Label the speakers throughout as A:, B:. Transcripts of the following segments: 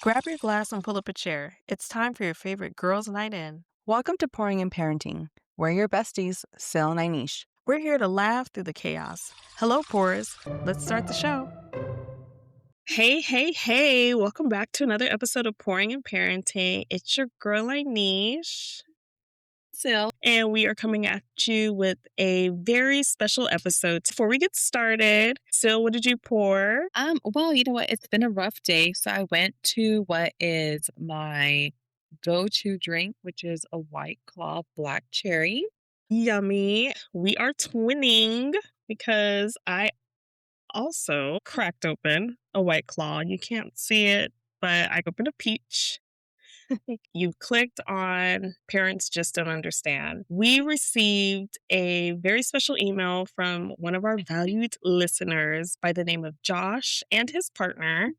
A: Grab your glass and pull up a chair. It's time for your favorite girls' night in.
B: Welcome to Pouring in Parenting. We're your besties, Sil and Inish.
A: We're here to laugh through the chaos. Hello, Pores. Let's start the show. Hey. Welcome back to another episode of Pouring in Parenting. It's your girl, Inish.
B: Sil.
A: And we are coming at you with a very special episode. Before we get started, Sil, what did you pour?
B: Well, you know what? It's been a rough day. So I went to what is my go-to drink, which is a White Claw Black Cherry.
A: Yummy. We are twinning because I also cracked open a White Claw. You can't see it, but I opened a peach. You clicked on Parents Just Don't Understand. We received a very special email from one of our valued listeners by the name of Josh and his partner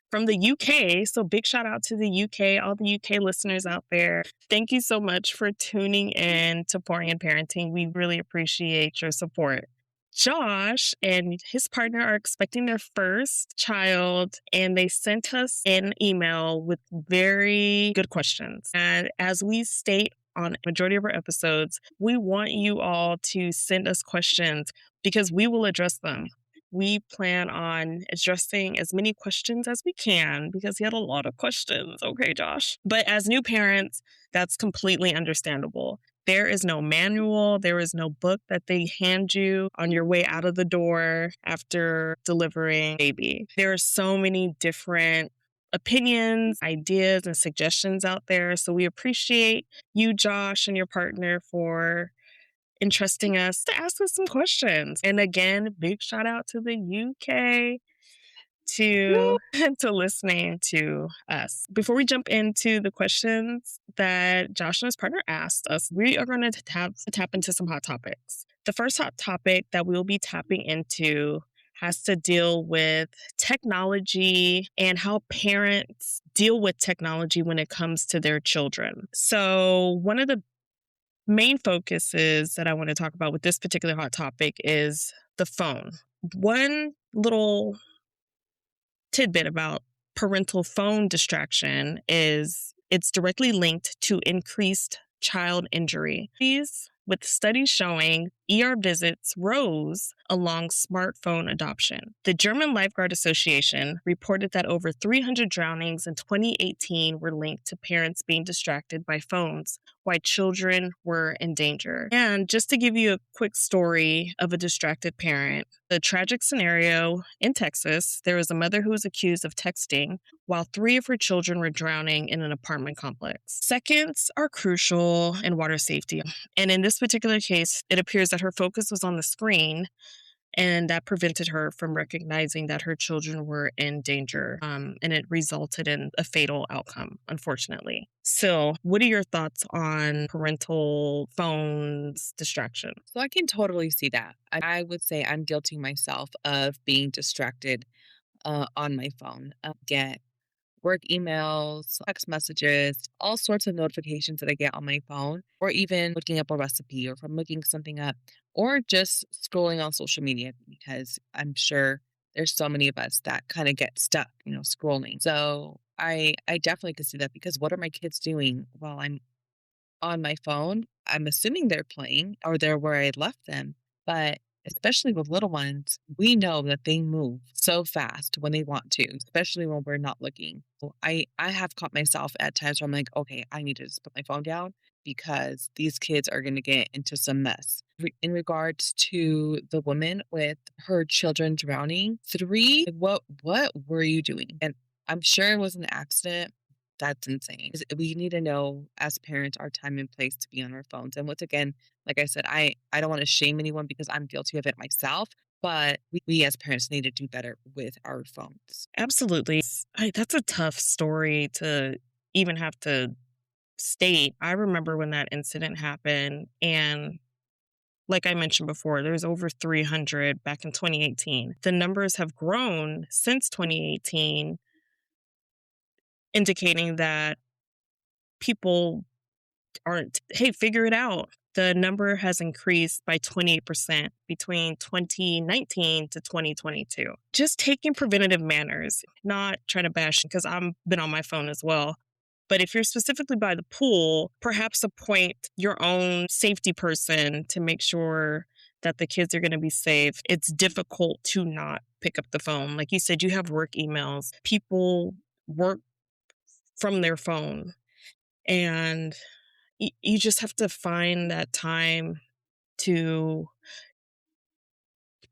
A: from the UK. So big shout out to the UK, all the UK listeners out there. Thank you so much for tuning in to Pouring in Parenting. We really appreciate your support. Josh and his partner are expecting their first child, and they sent us an email with very good questions. And as we state on majority of our episodes, we want you all to send us questions because we will address them. We plan on addressing as many questions as we can because he had a lot of questions. Okay, Josh. But as new parents, that's completely understandable. There is no manual. There is no book that they hand you on your way out of the door after delivering a baby. There are so many different opinions, ideas, and suggestions out there. So we appreciate you, Josh, and your partner for entrusting us to ask us some questions. And again, big shout out to the UK to listening to us. Before we jump into the questions that Josh and his partner asked us, we are going to tap into some hot topics. The first hot topic that we'll be tapping into has to deal with technology and how parents deal with technology when it comes to their children. So one of the main focuses that I want to talk about with this particular hot topic is the phone. One little tidbit about parental phone distraction is it's directly linked to increased child injury. With studies showing ER visits rose along smartphone adoption. The German Lifeguard Association reported that over 300 drownings in 2018 were linked to parents being distracted by phones while children were in danger. And just to give you a quick story of a distracted parent, the tragic scenario in Texas, there was a mother who was accused of texting while 3 of her children were drowning in an apartment complex. Seconds are crucial in water safety. And in this particular case, it appears that her focus was on the screen, and that prevented her from recognizing that her children were in danger. And it resulted in a fatal outcome, unfortunately. So, what are your thoughts on parental phones distraction?
B: So I can totally see that. I would say I'm guilty myself of being distracted on my phone. I get work emails, text messages, all sorts of notifications that I get on my phone, or even looking up a recipe, or if I'm looking something up, or just scrolling on social media because I'm sure there's so many of us that kind of get stuck, scrolling. So I definitely could see that because what are my kids doing while I'm on my phone? I'm assuming they're playing or they're where I left them, but especially with little ones, we know that they move so fast when they want to, especially when we're not looking. So I have caught myself at times where I'm like, okay, I need to just put my phone down because these kids are going to get into some mess. In regards to the woman with her children drowning, 3, what were you doing? And I'm sure it was an accident. That's insane. We need to know as parents our time and place to be on our phones. And once again, like I said, I don't want to shame anyone because I'm guilty of it myself, but we as parents need to do better with our phones.
A: Absolutely. That's a tough story to even have to state. I remember when that incident happened, and like I mentioned before, there's over 300 back in 2018. The numbers have grown since 2018, indicating that people aren't, hey, figure it out. The number has increased by 28% between 2019 to 2022. Just taking preventative manners, not trying to bash because I've been on my phone as well. But if you're specifically by the pool, perhaps appoint your own safety person to make sure that the kids are going to be safe. It's difficult to not pick up the phone. Like you said, you have work emails. People work from their phone, and you just have to find that time to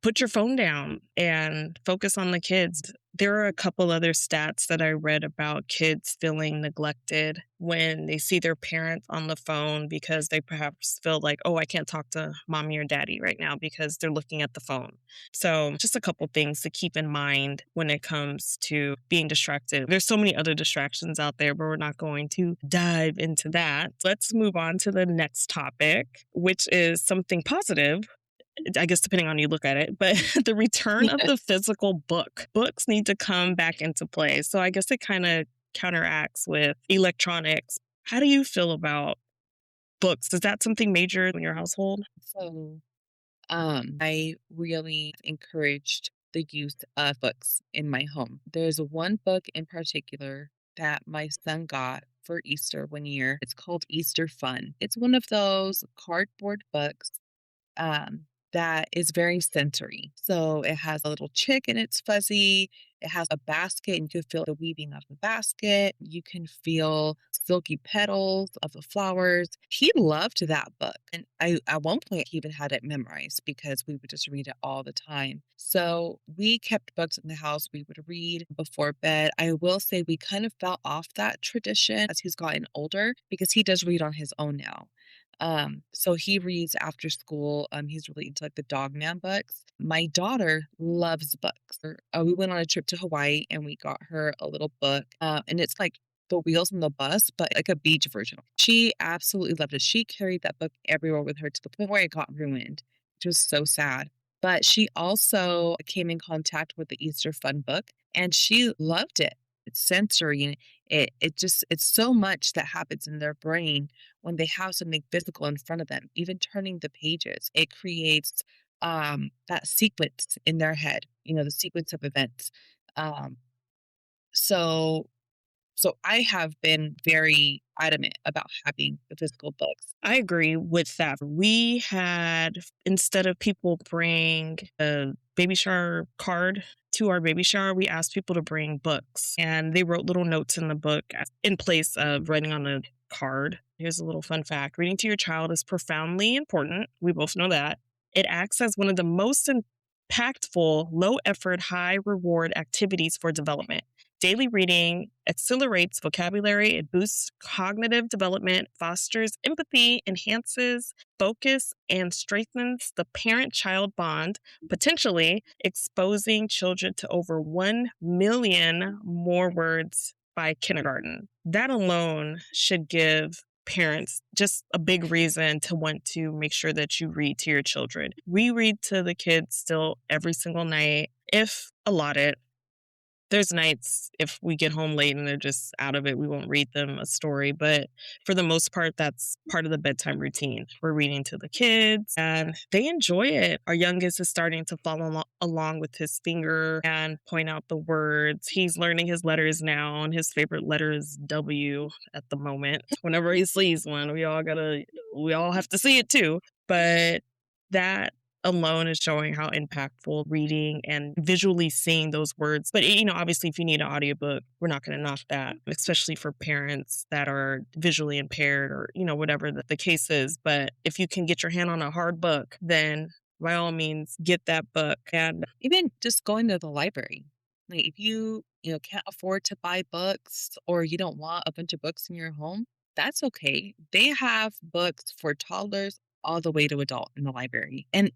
A: put your phone down and focus on the kids. There are a couple other stats that I read about kids feeling neglected when they see their parents on the phone because they perhaps feel like, oh, I can't talk to mommy or daddy right now because they're looking at the phone. So, just a couple things to keep in mind when it comes to being distracted. There's so many other distractions out there, but we're not going to dive into that. Let's move on to the next topic, which is something positive, I guess depending on you look at it, but the return of the physical book. Books need to come back into play. So I guess it kind of counteracts with electronics. How do you feel about books? Is that something major in your household?
B: So, I really encouraged the use of books in my home. There's one book in particular that my son got for Easter one year. It's called Easter Fun. It's one of those cardboard books um, that is very sensory. So it has a little chick and it's fuzzy. It has a basket and you can feel the weaving of the basket. You can feel silky petals of the flowers. He loved that book. And at one point, he even had it memorized because we would just read it all the time. So we kept books in the house. We would read before bed. I will say we kind of fell off that tradition as he's gotten older because he does read on his own now. So he reads after school. He's really into like the Dog Man books. My daughter loves books. We went on a trip to Hawaii and we got her a little book. And it's like the Wheels on the Bus, but like a beach version. She absolutely loved it. She carried that book everywhere with her to the point where it got ruined, which was so sad. But she also came in contact with the Easter Fun book and she loved it. It's sensory and it's so much that happens in their brain when they have something physical in front of them, even turning the pages. It creates that sequence in their head, the sequence of events. Um, so so I have been very adamant about having the physical books.
A: I agree with that. We had, instead of people bring a baby shower card to our baby shower, we asked people to bring books. And they wrote little notes in the book in place of writing on the card. Here's a little fun fact: reading to your child is profoundly important. We both know that. It acts as one of the most impactful, low effort, high reward activities for development. Daily reading accelerates vocabulary, it boosts cognitive development, fosters empathy, enhances focus, and strengthens the parent child bond, potentially exposing children to over 1 million more words by kindergarten. That alone should give parents just a big reason to want to make sure that you read to your children. We read to the kids still every single night, if allotted. There's nights if we get home late and they're just out of it, we won't read them a story. But for the most part, that's part of the bedtime routine. We're reading to the kids and they enjoy it. Our youngest is starting to follow along with his finger and point out the words. He's learning his letters now, and his favorite letter is W at the moment. Whenever he sees one, we all have to see it too. But that alone is showing how impactful reading and visually seeing those words. But obviously if you need an audiobook, we're not going to knock that, especially for parents that are visually impaired or whatever the case is. But if you can get your hand on a hard book, then by all means get that book. And
B: Even just going to the library. Like if you can't afford to buy books or you don't want a bunch of books in your home, that's okay. They have books for toddlers all the way to adult in the library. And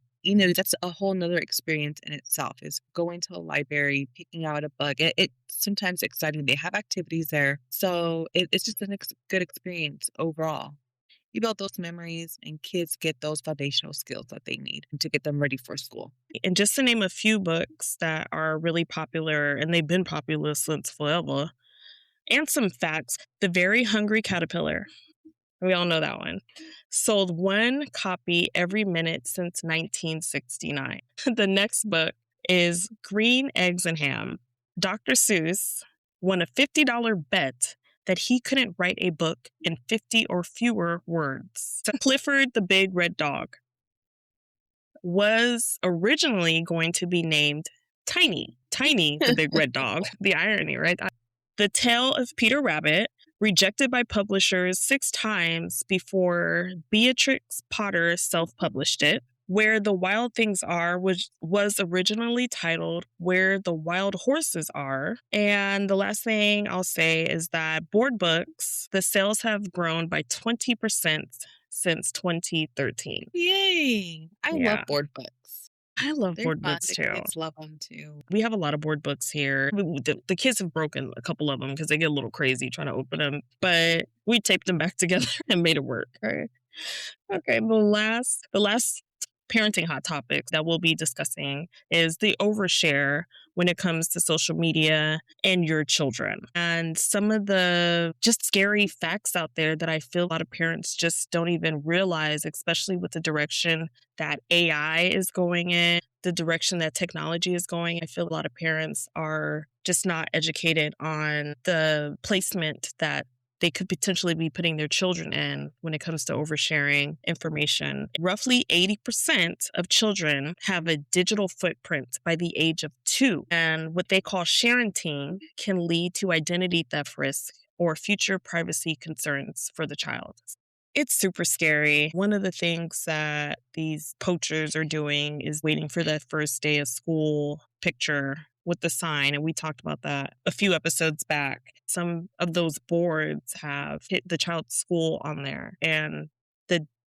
B: that's a whole nother experience in itself is going to a library, picking out a book. It's sometimes exciting. They have activities there. So it's just a good experience overall. You build those memories and kids get those foundational skills that they need to get them ready for school.
A: and just to name a few books that are really popular, and they've been popular since forever, and some facts: The Very Hungry Caterpillar We all know that one. Sold one copy every minute since 1969. The next book is Green Eggs and Ham. Dr. Seuss won a $50 bet that he couldn't write a book in 50 or fewer words. Clifford the Big Red Dog was originally going to be named Tiny. Tiny the Big Red Dog. The irony, right? The Tale of Peter Rabbit, rejected by publishers 6 times before Beatrix Potter self-published it. Where the Wild Things Are was originally titled Where the Wild Horses Are. And the last thing I'll say is that board books, the sales have grown by 20% since 2013.
B: Yay! I love
A: Yeah.
B: board books.
A: I love
B: They're
A: board
B: fun.
A: books
B: The
A: too.
B: kids love them too.
A: We have a lot of board books here. The kids have broken a couple of them because they get a little crazy trying to open them, but we taped them back together and made it work. Right? Okay, the last parenting hot topic that we'll be discussing is the overshare when it comes to social media and your children. And some of the just scary facts out there that I feel a lot of parents just don't even realize, especially with the direction that AI is going in, the direction that technology is going. I feel a lot of parents are just not educated on the placement that they could potentially be putting their children in when it comes to oversharing information. Roughly 80% of children have a digital footprint by the age of 2. And what they call sharenting can lead to identity theft risk or future privacy concerns for the child. It's super scary. One of the things that these poachers are doing is waiting for that first day of school picture with the sign. And we talked about that a few episodes back. Some of those boards have hit the child's school on there. And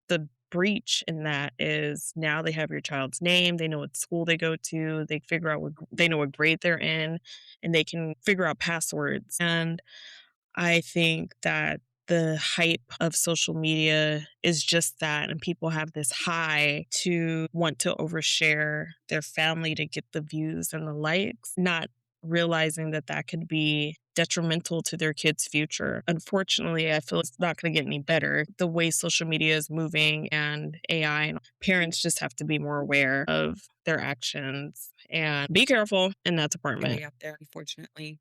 A: the breach in that is now they have your child's name, they know what school they go to, they figure out they know what grade they're in, and they can figure out passwords. And I think that the hype of social media is just that, and people have this high to want to overshare their family to get the views and the likes, not realizing that that could be detrimental to their kids' future. Unfortunately, I feel it's not going to get any better. The way social media is moving and AI, and parents just have to be more aware of their actions and be careful in that department.
B: Scary out there, unfortunately.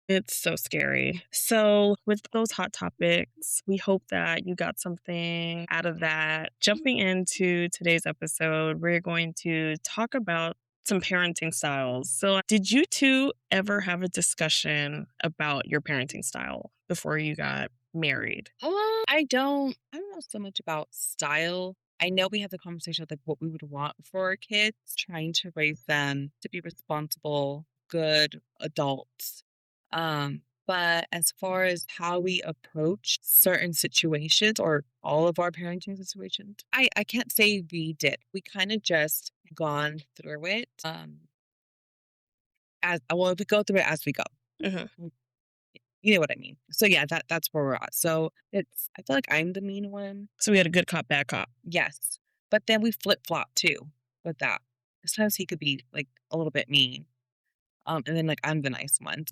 A: It's so scary. So, with those hot topics, we hope that you got something out of that. Jumping into today's episode, we're going to talk about some parenting styles. So, did you two ever have a discussion about your parenting style before you got married?
B: I don't know so much about style. I know we had the conversation of like what we would want for our kids, trying to raise them to be responsible, good adults. But as far as how we approach certain situations or all of our parenting situations, I can't say we did. We kind of just gone through it. As well, we go through it as we go.
A: Mhm.
B: You know what I mean? So yeah, that's where we're at. So I feel like I'm the mean one.
A: So, we had a good cop, bad cop.
B: Yes. But then we flip flop too with that. Sometimes he could be like a little bit mean. And then like I'm the nice one.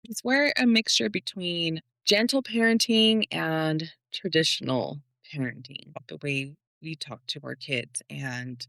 B: It's where a mixture between gentle parenting and traditional parenting, the way we talk to our kids and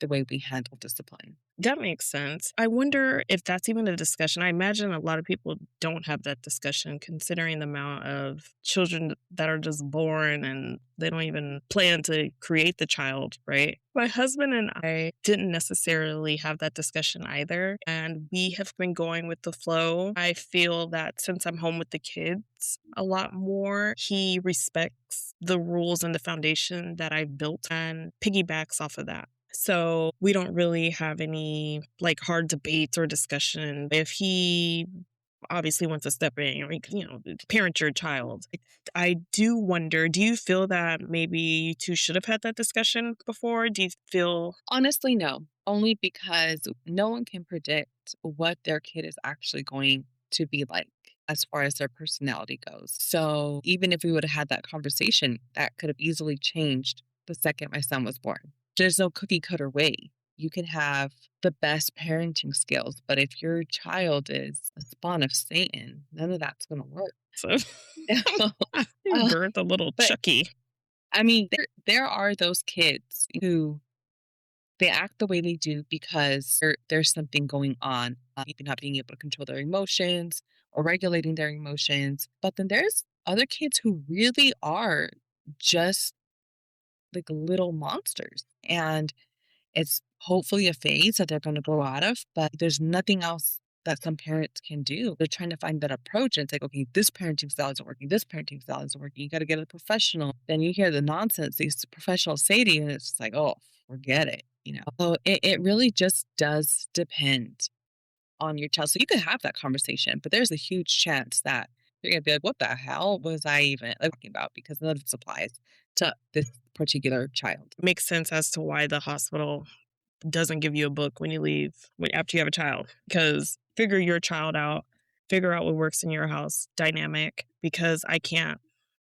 B: the way we handle discipline.
A: That makes sense. I wonder if that's even a discussion. I imagine a lot of people don't have that discussion considering the amount of children that are just born and they don't even plan to create the child, right? My husband and I didn't necessarily have that discussion either. And we have been going with the flow. I feel that since I'm home with the kids a lot more, he respects the rules and the foundation that I've built and piggybacks off of that. So we don't really have any like hard debates or discussion. If he obviously wants to step in, like, parent your child. I do wonder, do you feel that maybe you two should have had that discussion before? Do you feel
B: Honestly, no. Only because no one can predict what their kid is actually going to be like as far as their personality goes. So even if we would have had that conversation, that could have easily changed the second my son was born. There's no cookie cutter way. You can have the best parenting skills, but if your child is a spawn of Satan, none of that's going to work.
A: so? You
B: Uh,
A: birthed a little
B: but
A: Chucky.
B: I mean, there are those kids who they act the way they do because there's something going on, maybe not being able to control their emotions or regulating their emotions. But then there's other kids who really are just like little monsters. And it's hopefully a phase that they're going to grow out of, but there's nothing else that some parents can do. They're trying to find that approach. And it's like, okay, this parenting style isn't working. This parenting style isn't working. You got to get a professional. Then you hear the nonsense these professionals say to you, and it's just like, oh, forget it. So it really just does depend on your child. So you could have that conversation, but there's a huge chance that you're going to be like, what the hell was I even talking about? Because none of this applies to this particular child.
A: Makes sense as to why the hospital doesn't give you a book when you leave after you have a child, because figure your child out, figure out what works in your house dynamic, because I can't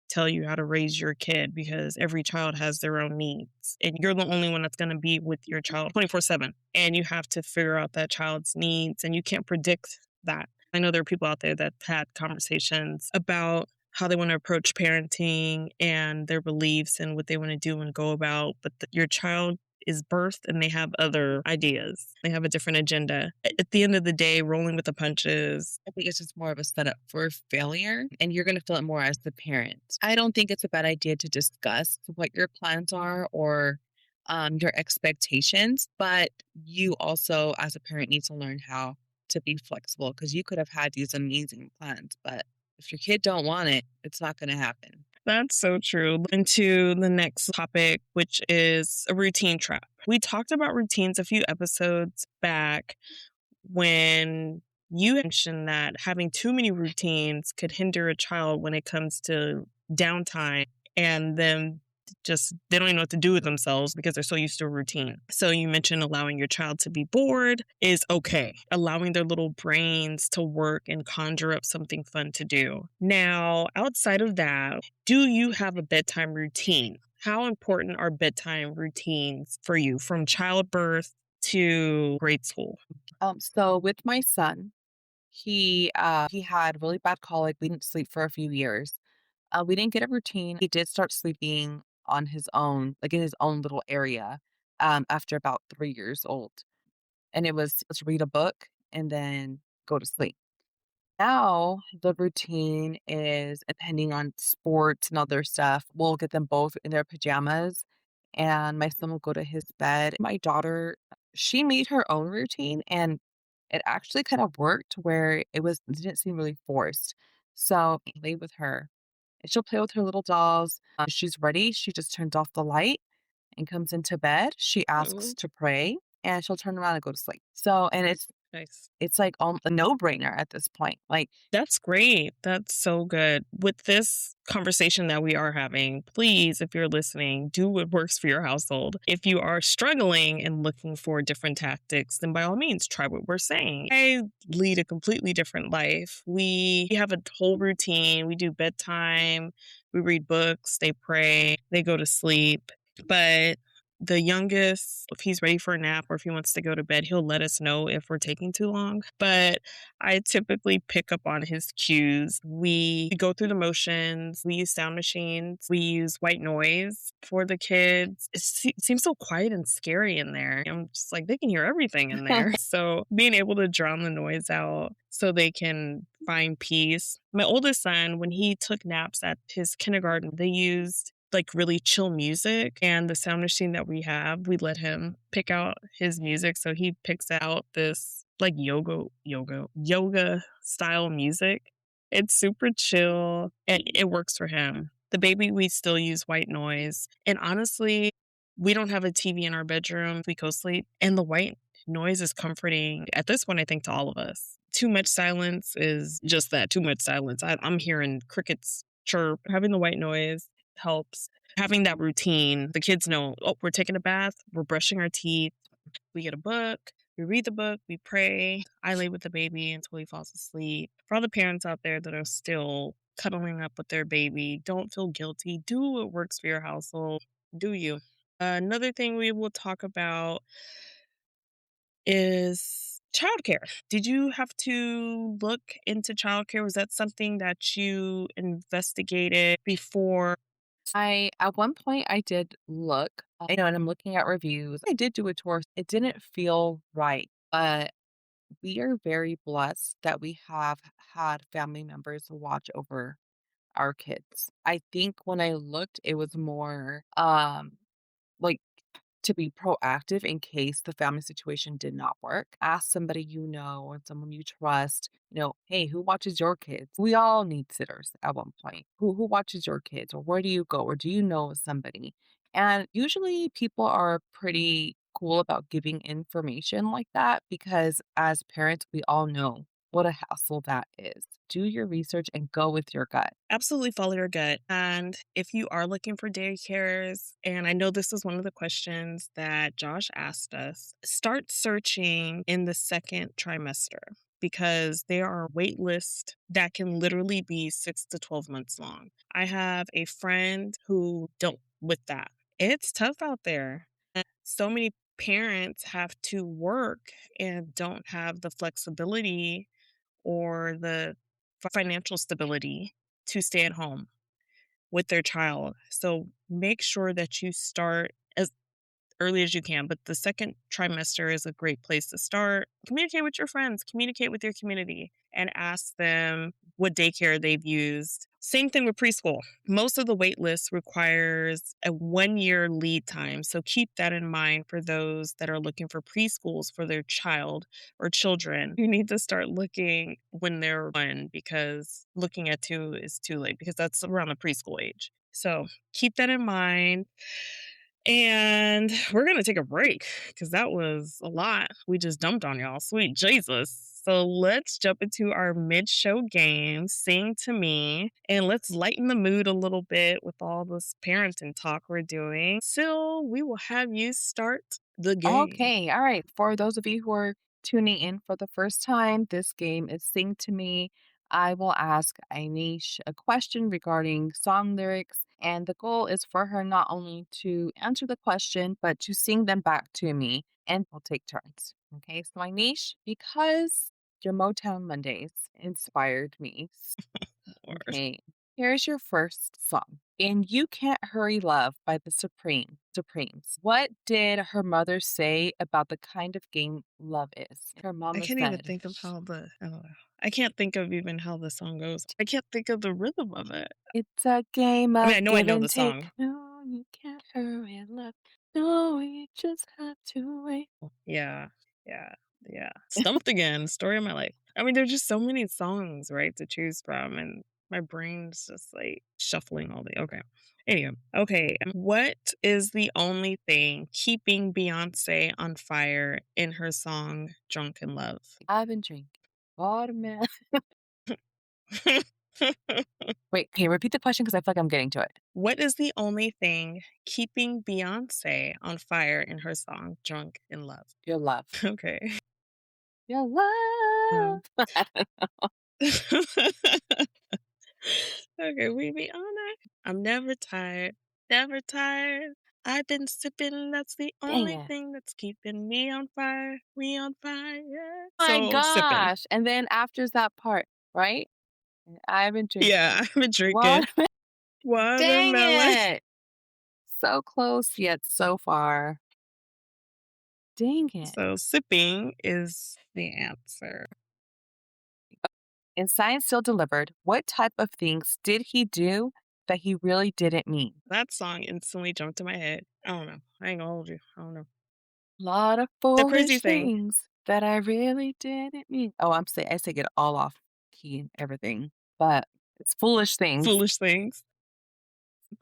A: tell you how to raise your kid because every child has their own needs and you're the only one that's going to be with your child 24/7, and you have to figure out that child's needs and you can't predict that. I know there are people out there that had conversations about how they want to approach parenting and their beliefs and what they want to do and go about, but your child is birthed and they have other ideas. They have a different agenda. At the end of the day, rolling with the punches.
B: I think it's just more of a setup for failure, and you're going to feel it more as the parent. I don't think it's a bad idea to discuss what your plans are or your expectations, but you also, as a parent, need to learn how to be flexible because you could have had these amazing plans, but if your kid don't want it, it's not going to happen.
A: That's so true. Into the next topic, which is a routine trap. We talked about routines a few episodes back when you mentioned that having too many routines could hinder a child when it comes to downtime and them just they don't even know what to do with themselves because they're so used to a routine. So you mentioned allowing your child to be bored is okay. Allowing their little brains to work and conjure up something fun to do. Now, outside of that, do you have a bedtime routine? How important are bedtime routines for you from childbirth to grade school?
B: So with my son, he had really bad colic. We didn't sleep for a few years. We didn't get a routine. He did start sleeping on his own, like in his own little area, after about 3 years old. And it was let's read a book and then go to sleep. Now the routine is depending on sports and other stuff. We'll get them both in their pajamas and my son will go to his bed. My daughter, she made her own routine and it actually kind of worked where it didn't seem really forced. So I lay with her and she'll play with her little dolls. She's ready. She just turns off the light and comes into bed. She asks
A: Mhm.
B: to pray and she'll turn around and go to sleep. So, and
A: Nice.
B: it's like a no-brainer at this point. Like,
A: That's great. That's so good. With this conversation that we are having, please, if you're listening, do what works for your household. If you are struggling and looking for different tactics, then by all means, try what we're saying. I lead a completely different life. We have a whole routine. We do bedtime, we read books, they pray, they go to sleep. But the youngest, if he's ready for a nap or if he wants to go to bed, he'll let us know if we're taking too long. But I typically pick up on his cues. We go through the motions. We use sound machines. We use white noise for the kids. It seems so quiet and scary in there. I'm just like, they can hear everything in there. So being able to drown the noise out so they can find peace. My oldest son, when he took naps at his kindergarten, they used like really chill music, and the sound machine that we have, we let him pick out his music, so he picks out this like yoga style music. It's super chill and it works for him. The baby, we still use white noise, and honestly, we don't have a TV in our bedroom. We co-sleep and the white noise is comforting at this point, I think, to all of us. Too much silence is just that, too much silence. I'm hearing crickets chirp. Having the white noise helps. Having that routine, the kids know, oh, we're taking a bath, we're brushing our teeth, we get a book, we read the book, we pray. I lay with the baby until he falls asleep. For all the parents out there that are still cuddling up with their baby, don't feel guilty. Do what works for your household. Do you? Another thing we will talk about is childcare. Did you have to look into childcare? Was that something that you investigated before?
B: I at one point I did look, and I'm looking at reviews. I did do a tour. It didn't feel right, but we are very blessed that we have had family members watch over our kids. I think when I looked, it was more like to be proactive in case the family situation did not work. Ask somebody you know or someone you trust, hey, who watches your kids? We all need sitters at one point. Who watches your kids? Or where do you go? Or do you know somebody? And usually people are pretty cool about giving information like that because as parents, we all know what a hassle that is. Do your research and go with your gut.
A: Absolutely follow your gut. And if you are looking for daycares, and I know this is one of the questions that Josh asked us, start searching in the second trimester because there are wait lists that can literally be 6 to 12 months long. I have a friend who don't with that. It's tough out there. And so many parents have to work and don't have the flexibility or the financial stability to stay at home with their child. So make sure that you start as early as you can, but the second trimester is a great place to start. Communicate with your friends, communicate with your community, and ask them what daycare they've used. Same thing with preschool. Most of the wait list requires a 1 year lead time. So keep that in mind for those that are looking for preschools for their child or children. You need to start looking when they're one because looking at two is too late because that's around the preschool age. So keep that in mind. And we're gonna take a break because that was a lot. We just dumped on y'all. Sweet Jesus. So let's jump into our mid-show game, Sing to Me, and let's lighten the mood a little bit with all this parenting talk we're doing. Sil, we will have you start the game.
B: Okay. All right. For those of you who are tuning in for the first time, this game is Sing to Me. I will ask Inish a question regarding song lyrics, and the goal is for her not only to answer the question, but to sing them back to me, and we'll take turns. Okay. So, Inish, because your Motown Mondays inspired me.
A: Or
B: Okay, here's your first song. In You Can't Hurry Love by the Supremes. What did her mother say about the kind of game love is? Her
A: I
B: mama
A: can't even
B: said,
A: think of how the I don't know. I can't think of even how the song goes. I can't think of the rhythm of it.
B: it's a game
A: I mean, I
B: of
A: know I
B: give
A: know
B: and
A: the
B: take.
A: song.
B: No, you can't hurry love. No, you just have to wait.
A: Yeah, yeah, yeah. Stumped again, story of my life. I mean, there's just so many songs, right, to choose from, and my brain's just like shuffling all day. Okay. Anyway, okay. What is the only thing keeping Beyonce on fire in her song Drunk in Love?
B: I've been drinking watermelon. Wait, can you repeat the question? Because I feel like I'm getting to it.
A: What is the only thing keeping Beyonce on fire in her song Drunk in Love?
B: Your love.
A: Okay.
B: Your
A: Um,
B: love.
A: Okay, we be on it. I'm never tired, never tired. I've been sipping, that's the
B: Dang
A: only
B: it.
A: thing that's keeping me on fire. We on fire.
B: My
A: So sipping.
B: gosh. And then after's that part, right? And I've been
A: Yeah,
B: drinking.
A: I've been drinking
B: What? Dang
A: watermelon.
B: it. So close yet so far. Dang it.
A: So sipping is the answer.
B: In Science Still Delivered, what type of things did he do that he really didn't mean?
A: That song instantly jumped to my head. I don't know. I ain't gonna hold you. I don't know.
B: Lot of
A: The crazy
B: foolish
A: thing,
B: things that I really didn't mean. Oh, I say it all off key and everything, but it's foolish things.
A: foolish things.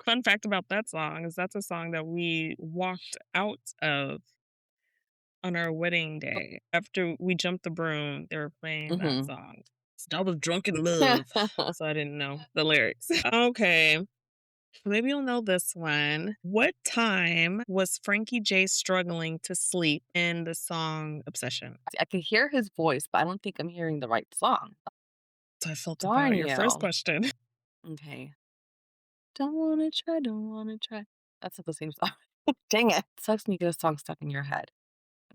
A: Fun fact about that song is that's a song that we walked out of on our wedding day. After we jumped the broom, they were playing that
B: Hmm.
A: song. I was drunk in love, so I didn't know the lyrics. Okay, maybe you'll know this one. What time was Frankie J struggling to sleep in the song Obsession?
B: I can hear his voice, but I don't think I'm hearing the right song.
A: So I felt
B: Darn
A: about your first
B: you.
A: question.
B: Okay. Don't wanna try, don't wanna try. That's not the same song. Dang it. Sucks when you get a song stuck in your head.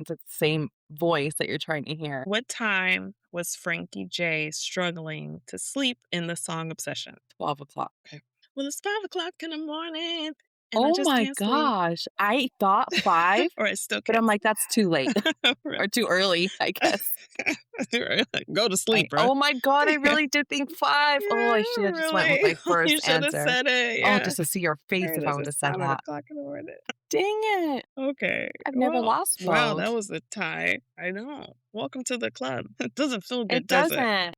B: It's like the same voice that you're trying to hear.
A: What time was Frankie J struggling to sleep in the song Obsession?
B: 12 o'clock.
A: Okay. Well, it's 5 o'clock in the morning, and I
B: Oh
A: just
B: my
A: can't sleep,
B: gosh. I thought 5,
A: or I still
B: but
A: can't
B: I'm like,
A: sleep.
B: that's too late or too early, I guess.
A: Right, go to sleep, bruh.
B: Oh my god, I
A: Yeah,
B: really did think 5. Oh,
A: yeah,
B: I should have just went with
A: really.
B: my first
A: You should have
B: answer.
A: said it,
B: Oh,
A: yeah.
B: just to see your face
A: There it
B: if I
A: is,
B: would have
A: it's
B: said
A: 7
B: that.
A: o'clock in the morning.
B: Dang it.
A: Okay,
B: I've never
A: well,
B: lost
A: wow, that
B: both.
A: was a tie. I know. Welcome to the club. It doesn't feel
B: It
A: good, does it?
B: doesn't.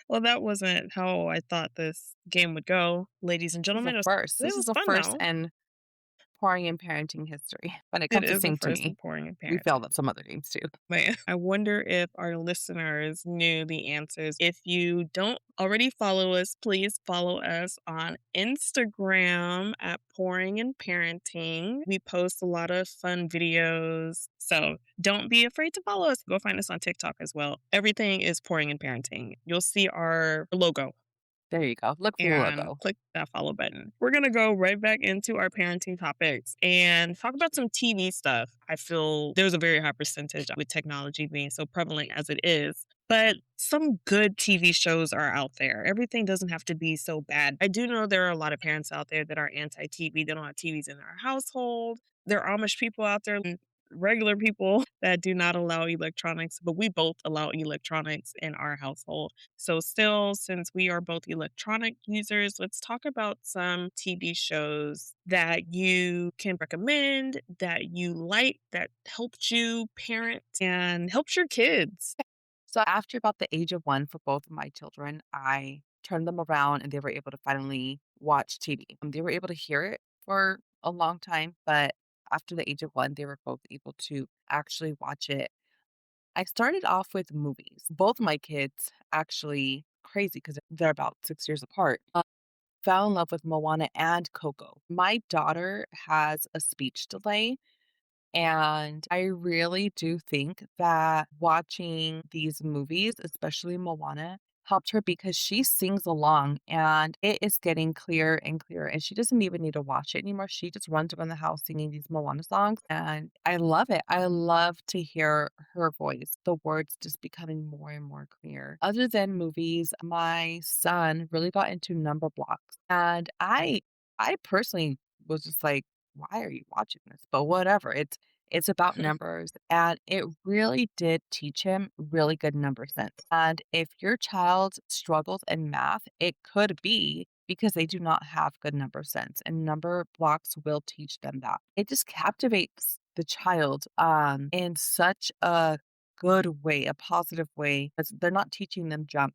A: Well, that wasn't how I thought this game would go, ladies and
B: This is a
A: gentlemen.
B: first.
A: It
B: This is
A: was
B: a
A: fun,
B: first
A: though.
B: in pouring in parenting history when it
A: It
B: comes to
A: is a
B: Sing to
A: first
B: Me.
A: in pouring in
B: We failed
A: parenting.
B: at some other games too.
A: Man, I wonder if our listeners knew the answers. If you don't already follow us, please follow us on Instagram at Pouring and Parenting. We post a lot of fun videos. So don't be afraid to follow us. Go find us on TikTok as well. Everything is Pouring and Parenting. You'll see our logo
B: There you go. Look for the
A: and
B: logo.
A: click that follow button. We're going to go right back into our parenting topics and talk about some TV stuff. I feel there's a very high percentage with technology being so prevalent as it is, but some good TV shows are out there. Everything doesn't have to be so bad. I do know there are a lot of parents out there that are anti TV. They don't have TVs in their household. There are Amish people out there, and regular people that do not allow electronics, but we both allow electronics in our household. So, still, since we are both electronic users, let's talk about some TV shows that you can recommend, that you like, that helped you parent and helped your kids.
B: So after about the age of 1 for both of my children, I turned them around and they were able to finally watch TV. They were able to hear it for a long time, but after the age of 1, they were both able to actually watch it. I started off with movies. Both my kids actually crazy because they're about 6 years apart. Fell in love with Moana and Coco. My daughter has a speech delay, and I really do think that watching these movies, especially Moana, helped her because she sings along and it is getting clearer and clearer. And she doesn't even need to watch it anymore. She just runs around the house singing these Moana songs. And I love it. I love to hear her voice, the words just becoming more and more clear. Other than movies, my son really got into number blocks. And I personally was just like, why are you watching this? But whatever. It's about numbers, and it really did teach him really good number sense. And if your child struggles in math, it could be because they do not have good number sense, and number blocks will teach them that. It just captivates the child in such a good way, a positive way, because they're not teaching them junk.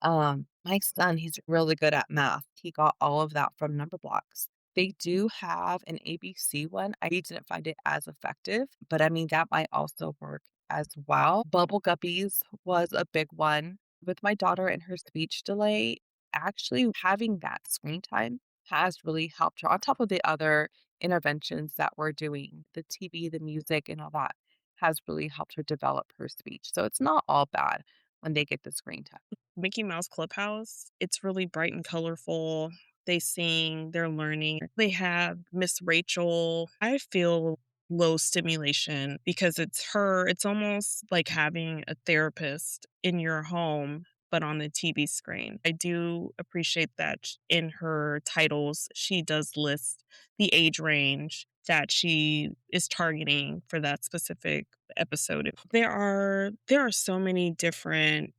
B: My son, he's really good at math. He got all of that from number blocks. They do have an ABC one. I didn't find it as effective, but I mean, that might also work as well. Bubble Guppies was a big one. With my daughter and her speech delay, actually having that screen time has really helped her on top of the other interventions that we're doing, the TV, the music, and all that has really helped her develop her speech. So it's not all bad when they get the screen time.
A: Mickey Mouse Clubhouse, it's really bright and colorful. They sing, they're learning. They have Miss Rachel. I feel low stimulation because it's her. It's almost like having a therapist in your home, but on the TV screen. I do appreciate that in her titles, she does list the age range that she is targeting for that specific episode. There are so many different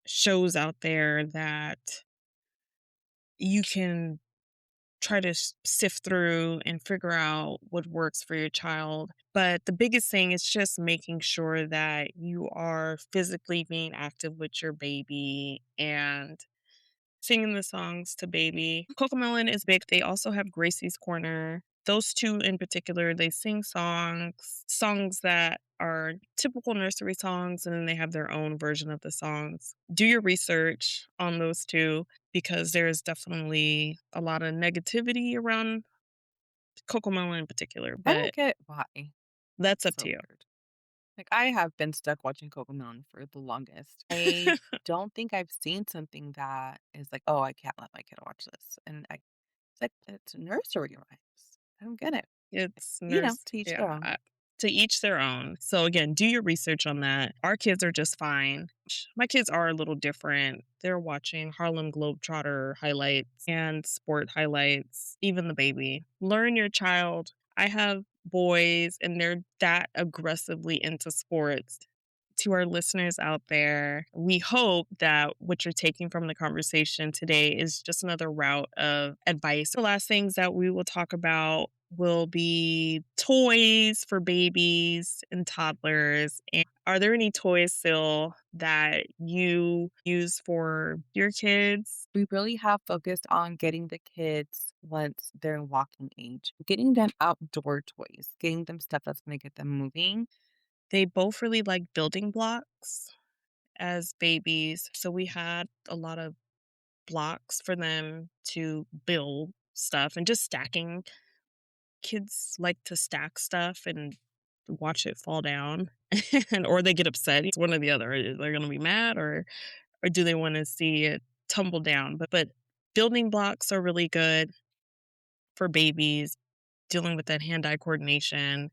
A: shows out there that you can try to sift through and figure out what works for your child. But the biggest thing is just making sure that you are physically being active with your baby and singing the songs to baby. Cocomelon is big. They also have Gracie's Corner. Those two in particular, they sing songs that are typical nursery songs, and then they have their own version of the songs. Do your research on those two because there's definitely a lot of negativity around Cocomelon in particular,
B: I don't
A: but
B: get why.
A: that's
B: It's
A: up to
B: so
A: you.
B: weird. Like, I have been stuck watching Cocomelon for the longest. I don't think I've seen something that is like, "Oh, I can't let my kid watch this." And it's like, it's nursery rhymes. I don't get it.
A: It's
B: You know,
A: nurse,
B: to each their
A: yeah.
B: own.
A: To each their own. So again, do your research on that. Our kids are just fine. My kids are a little different. They're watching Harlem Globetrotter highlights and sport highlights, even the baby. Learn your child. I have boys and they're that aggressively into sports. To our listeners out there, we hope that what you're taking from the conversation today is just another route of advice. The last things that we will talk about will be toys for babies and toddlers. And are there any toys still that you use for your kids?
B: We really have focused on getting the kids once they're in walking age, getting them outdoor toys, getting them stuff that's going to get them moving.
A: They both really like building blocks as babies. So we had a lot of blocks for them to build stuff and just stacking. Kids like to stack stuff and watch it fall down and or they get upset. It's one or the other. They're going to be mad or do they want to see it tumble down? But building blocks are really good for babies dealing with that hand-eye coordination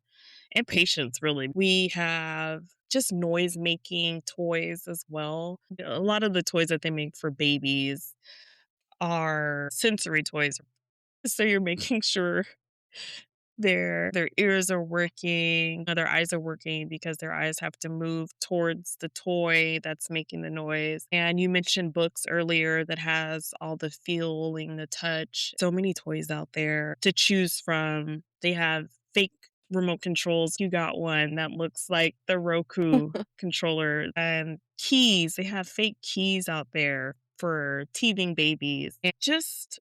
A: and patience really. We have just noise making toys as well. A lot of the toys that they make for babies are sensory toys. So you're making sure their ears are working, their eyes are working because their eyes have to move towards the toy that's making the noise. And you mentioned books earlier that has all the feeling, the touch. So many toys out there to choose from. They have fake remote controls. You got one that looks like the Roku controller and keys. They have fake keys out there for teething babies. And just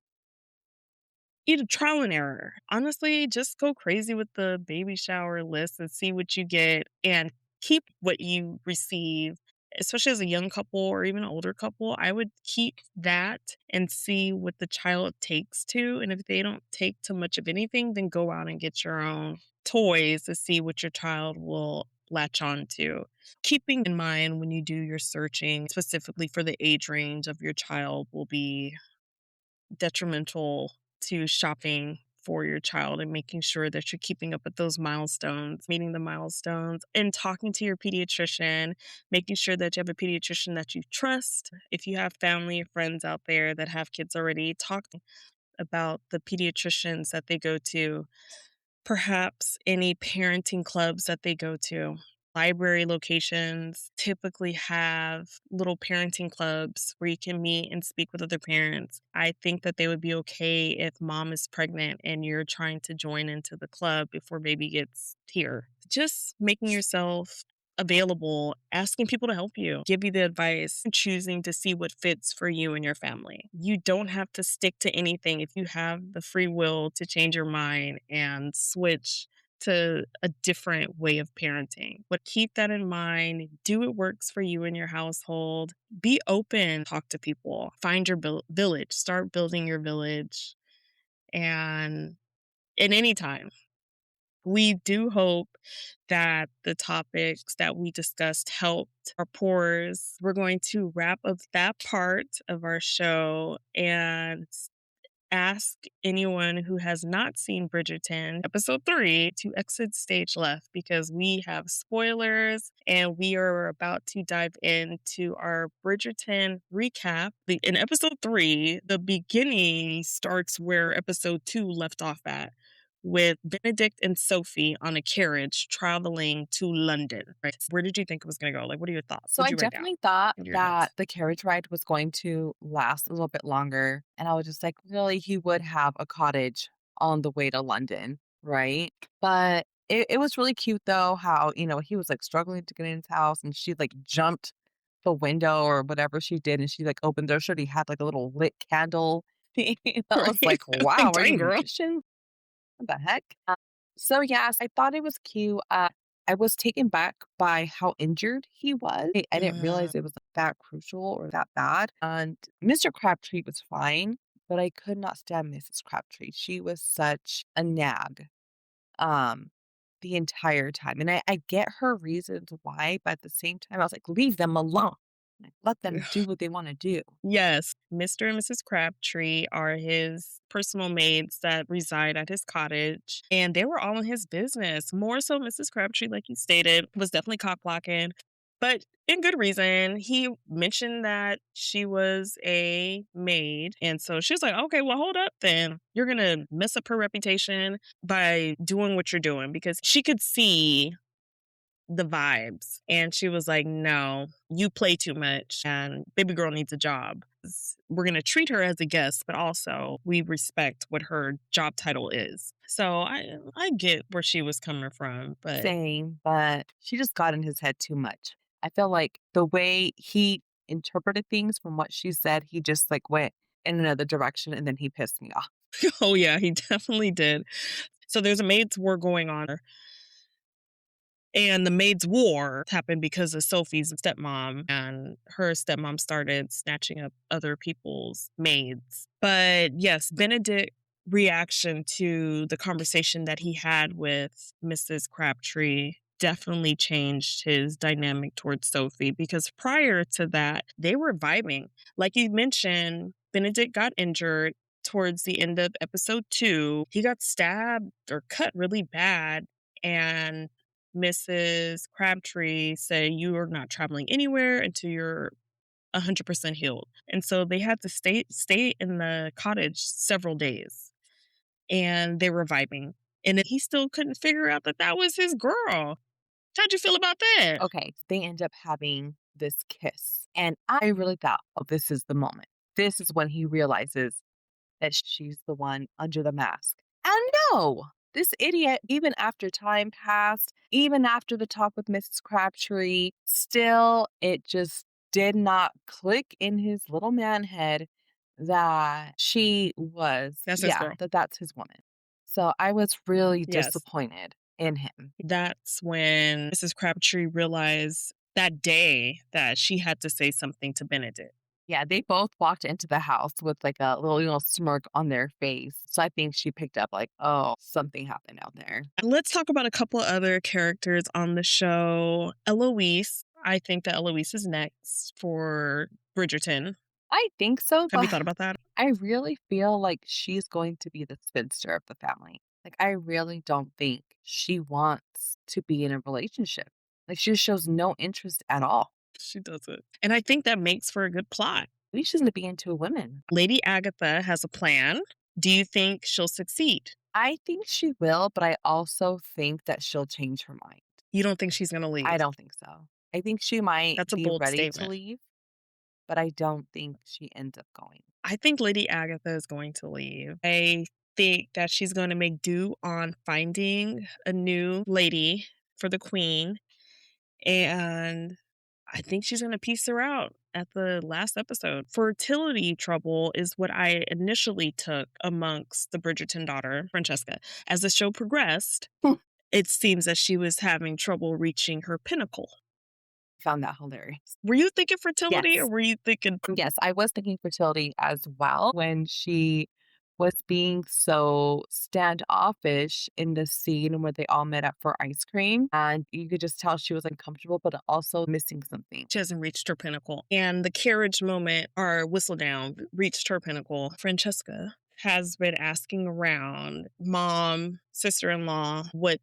A: trial and error. Honestly, just go crazy with the baby shower list and see what you get and keep what you receive. Especially as a young couple or even an older couple, I would keep that and see what the child takes to. And if they don't take too much of anything, then go out and get your own toys to see what your child will latch on to. Keeping in mind when you do your searching specifically for the age range of your child will be detrimental to shopping for your child and making sure that you're keeping up with those milestones, meeting the milestones, and talking to your pediatrician, making sure that you have a pediatrician that you trust. If you have family or friends out there that have kids already, talk about the pediatricians that they go to, perhaps any parenting clubs that they go to. Library locations typically have little parenting clubs where you can meet and speak with other parents. I think that they would be okay if mom is pregnant and you're trying to join into the club before baby gets here. Just making yourself available, asking people to help you, give you the advice, and choosing to see what fits for you and your family. You don't have to stick to anything if you have the free will to change your mind and switch to a different way of parenting. But keep that in mind. Do what works for you and your household. Be open, talk to people, find your village, start building your village. And in any time, we do hope that the topics that we discussed helped our pores. We're going to wrap up that part of our show and ask anyone who has not seen Bridgerton episode 3 to exit stage left because we have spoilers and we are about to dive into our Bridgerton recap. In episode 3, the beginning starts where episode 2 left off at, with Benedict and Sophie on a carriage traveling to London. Right? Where did you think it was going to go? Like, what are your thoughts?
B: So
A: What'd
B: I
A: you write down?
B: definitely thought
A: What are your
B: that
A: notes?
B: the carriage ride was going to last a little bit longer. And I was just like, really, he would have a cottage on the way to London, right? But it was really cute though, how, he was like struggling to get in his house and she like jumped the window or whatever she did and she like opened their shirt. He had like a little lit candle. I was
A: Right?
B: like, wow,
A: Like,
B: are you
A: dang,
B: a
A: girl.
B: magician? What the heck? So yes, I thought it was cute. I was taken back by how injured he was. I didn't
A: Mm,
B: realize it was that crucial or that bad. And Mr. Crabtree was fine, but I could not stand Mrs. Crabtree. She was such a nag um the entire time. And I get her reasons why, but at the same time, I was like, leave them alone. Let them do what they want to do.
A: Yes, Mr. and Mrs. Crabtree are his personal maids that reside at his cottage, and they were all in his business. More so, Mrs. Crabtree, like you stated, was definitely cock blocking, but in good reason. He mentioned that she was a maid, and so she was like, "Okay, well, hold up, then you're gonna mess up her reputation by doing what you're doing," because she could see the vibes. And she was like, "No, you play too much and baby girl needs a job. We're going to treat her as a guest, but also we respect what her job title is." So I get where she was coming from, but
B: Same, but she just got in his head too much. I feel like the way he interpreted things from what she said, he just like went in another direction and then he pissed me off.
A: oh yeah, he definitely did. So there's a maids war going on. And the maids' war happened because of Sophie's stepmom, and her stepmom started snatching up other people's maids. But yes, Benedict reaction to the conversation that he had with Mrs. Crabtree definitely changed his dynamic towards Sophie, because prior to that, they were vibing. Like you mentioned, Benedict got injured towards the end of episode 2. He got stabbed or cut really bad, and Mrs. Crabtree said, "You are not traveling anywhere until you're 100% healed." And so they had to stay in the cottage several days, and they were vibing. And then he still couldn't figure out that that was his girl. How'd you feel about that?
B: Okay, they end up having this kiss. And I really thought, oh, this is the moment. This is when he realizes that she's the one under the mask. And no, this idiot, even after time passed, even after the talk with Mrs. Crabtree, still it just did not click in his little man head that she was,
A: That's his
B: yeah,
A: girl.
B: that's his woman. So I was really
A: Yes.
B: disappointed in him.
A: That's when Mrs. Crabtree realized that day that she had to say something to Benedict.
B: Yeah, they both walked into the house with like a little, smirk on their face. So I think she picked up like, oh, something happened out there.
A: Let's talk about a couple other characters on the show. Eloise. I think that Eloise is next for Bridgerton.
B: I think so,
A: Have you
B: but
A: thought about that?
B: I really feel like she's going to be the spinster of the family. Like, I really don't think she wants to be in a relationship. Like, she shows no interest at all.
A: She doesn't. And I think that makes for a good plot.
B: Maybe she's going to be into women.
A: Lady Agatha has a plan. Do you think she'll succeed?
B: I think she will, but I also think that she'll change her mind.
A: You don't think she's going to
B: I
A: leave?
B: don't think so. I think she might
A: That's a
B: be
A: bold
B: ready to
A: statement.
B: leave, but I don't think she ends up going.
A: I think Lady Agatha is going to leave. I think that she's going to make do on finding a new lady for the queen. And I think she's going to piece her out at the last episode. Fertility trouble is what I initially took amongst the Bridgerton daughter, Francesca. As the show progressed, it seems that she was having trouble reaching her pinnacle.
B: Found that hilarious.
A: Were you thinking fertility or
B: Yes.
A: were you thinking
B: Yes, I was thinking fertility as well when she was being so standoffish in the scene where they all met up for ice cream. And you could just tell she was uncomfortable, but also missing something.
A: she hasn't reached her pinnacle? And the carriage moment, or whistle down, reached her pinnacle. Francesca has been asking around mom, sister-in-law, what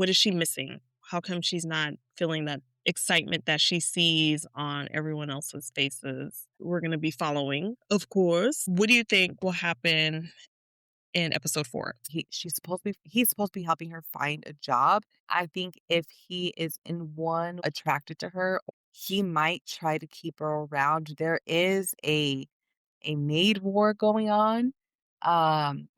A: is she missing? How come she's not feeling that excitement that she sees on everyone else's faces? We're going to be following, of course. What do you think will happen in episode 4?
B: He's supposed to be helping her find a job. I think if he is in one attracted to her, he might try to keep her around. There is a maid war going on.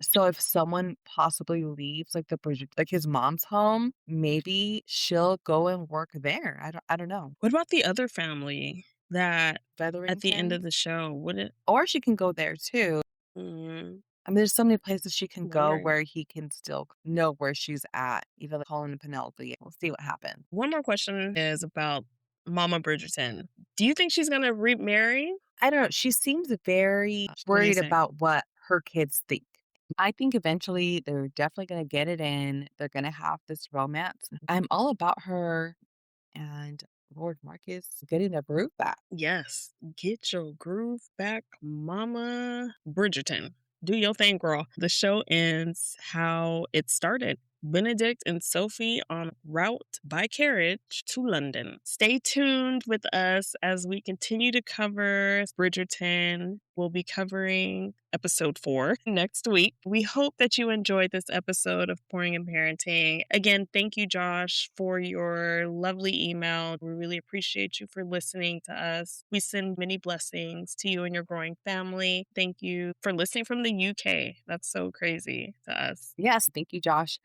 B: So if someone possibly leaves like the Bridget, like his mom's home, maybe she'll go and work there. I don't know.
A: What about the other family that at the end of
B: Featherington.
A: the show wouldn't?
B: Or she can go there too.
A: Mm,
B: I mean, there's so many places she can go
A: wondering.
B: where he can still know where she's at, even like Colin and Penelope. We'll see what happens.
A: One more question is about Mama Bridgerton. Do you think she's gonna remarry?
B: I don't know. She seems very
A: What do you
B: worried
A: think?
B: about what her kids think. I think eventually they're definitely going to get it in. They're going to have this romance. I'm all about her and Lord, Marcus getting a groove back.
A: Yes, get your groove back, mama. Bridgerton, do your thing, girl. The show ends how it started. Benedict and Sophie on route by carriage to London. Stay tuned with us as we continue to cover Bridgerton. We'll be covering episode 4 next week. We hope that you enjoyed this episode of Pouring and Parenting. Again, thank you, Josh, for your lovely email. We really appreciate you for listening to us. We send many blessings to you and your growing family. Thank you for listening from the UK. That's so crazy to us.
B: Yes, thank you, Josh.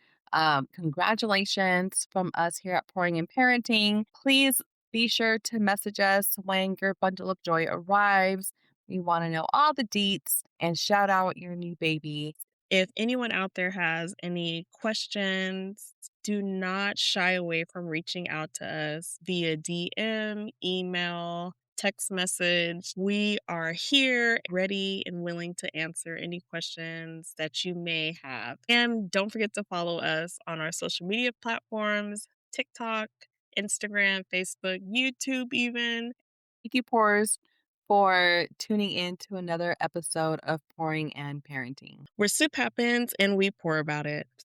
B: Congratulations from us here at Pouring and Parenting. Please be sure to message us when your bundle of joy arrives. We want to know all the deets and shout out your new baby.
A: If anyone out there has any questions, do not shy away from reaching out to us via DM, email, text message. We are here, ready and willing to answer any questions that you may have. And don't forget to follow us on our social media platforms: TikTok, Instagram, Facebook, YouTube, even.
B: Thank you, Pours, for tuning in to another episode of Pouring and Parenting.
A: Where soup happens and we pour about it.